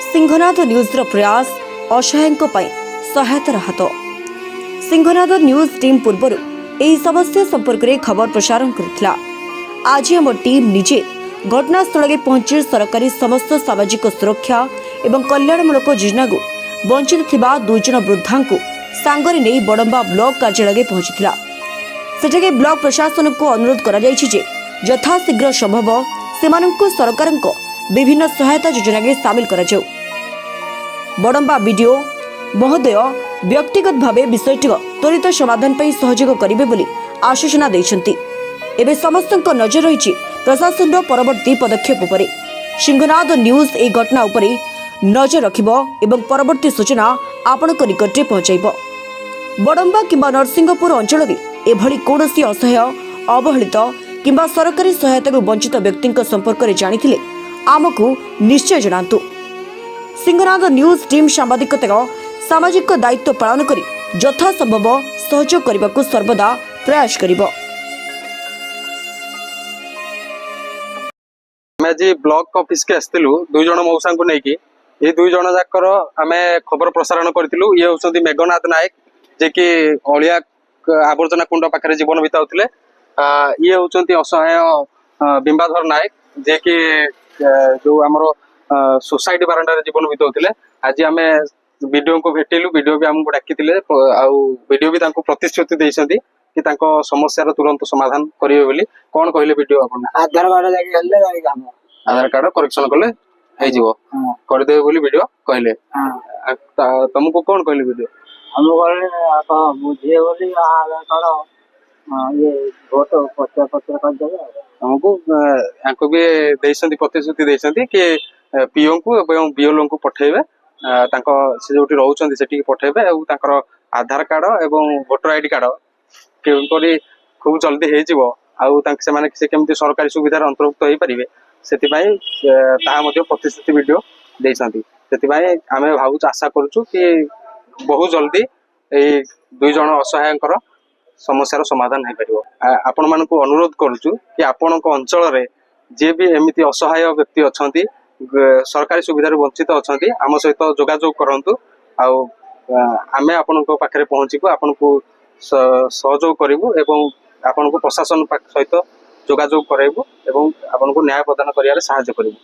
सिंहनाद न्यूज़र प्रयास असहायों सहायतार हाथ। सिंहनाद news team पूर्व यह समस्या संपर्क में खबर प्रसारण करथिला। आज आम टीम निजे घटनास्थल में पहुंची सरकारी समस्त सामाजिक सुरक्षा एवं कल्याणमूलक योजना को वंचित थिबा 2 जन वृद्धा को सांगरे नहीं बड़म्बा ब्लॉक कार्यालय पहुंची। सेठाके ब्लॉक प्रशासन को अनुरोध करा जायछि जे यथाशीघ्र संभव सेमानंको सरकार विभिन्न सहायता योजना में सामिल करा जाऊ। बड़म्बा वीडियो महोदय व्यक्तिगत भावे विषयटी त्वरित समाधान पर सहयोग करेंगे बोली आश्वासना देइछन्ति। एबे समस्तक नजर रही प्रशासन परवर्ती पदक्षेप उपरे। सिंहनाद न्यूज ए घटना उपरे नजर रखिब एवं परवर्ती सूचना आपणक निकटे पहुंचाइब। बड़म्बा किंबा नरसिंहपुर अंचल में एभली कौनसी असहाय अवहेलित किंबा सरकारी सहायता वंचित व्यक्ति संपर्क में जानिथिले आमको निश्चय जणातु। सिंहनाद न्यूज टीम सांबादिकतार सामाजिक दायित्व पालन करी यथासंभव सहयोग करने को सर्वदा प्रयास करिब। मैं जी ब्लॉक ऑफिस के आसलु 2 जन मौसा को लेकिन ये 2 जन जाकर आम खबर प्रसारण करूँ। ये हूँ मेघनाथ नायक जे कि अलिया आवर्जना कुंड पाखे जीवन बिताउले। ये हूँ असहाय बिंबाधर नायक जे कि जो आमर सोसाइटी बारंडार जीवन बिताउले। आज आम वीडियो को भेटिलु, वीडियो भी आमको डाकी वीडियो भी प्रतिश्रुति देइछन्ति कि समस्या तुरंत समाधान करेंगे बोली। कौन कहले वीडियो आपन आधार कार्ड करेक्शन कले हो करदेवे बोली वीडियो कहले। तुमको कौन कहले वीडियो हम बुझे बोली आधार कार्ड ये फोटो पत्र पत्र कर देबे। हमको भी देइछन्ति प्रतिश्रुति देइछन्ति कि पीओ को एवं बीएलओ को पठेबे से जो रोचंती सेठी पठेबे और आधार कार्ड एवं वोटर आईडी कार्ड केमपरी खूब जल्दी हो जिवो आउ से माने से केमती सरकारी सुविधार अंतर्भुक्त हो पारे से प्रतिश्रुति वीडियो देइछन्ति। सेतिबाई आमे भावुच आशा करूछु कि बहुत जल्दी ए 2 जन असहायकर समस्यार समाधान हो पारिबो। आपण मानकु अनुरोध करूछु कि आपणक अंचल रे जे भी एमिति असहाय व्यक्ति अछंती सरकारी सुविधार वंचित अछंती आम सहित जोगाजोग करंतु। आमे आपणक पाखरे पहुंचीबु, आपनको सहयोग करिवु एवं आपनको प्रशासन सहित जोगाजोग कराइबु एवं आपनको न्याय प्रदान करियारे सहायता करिवु।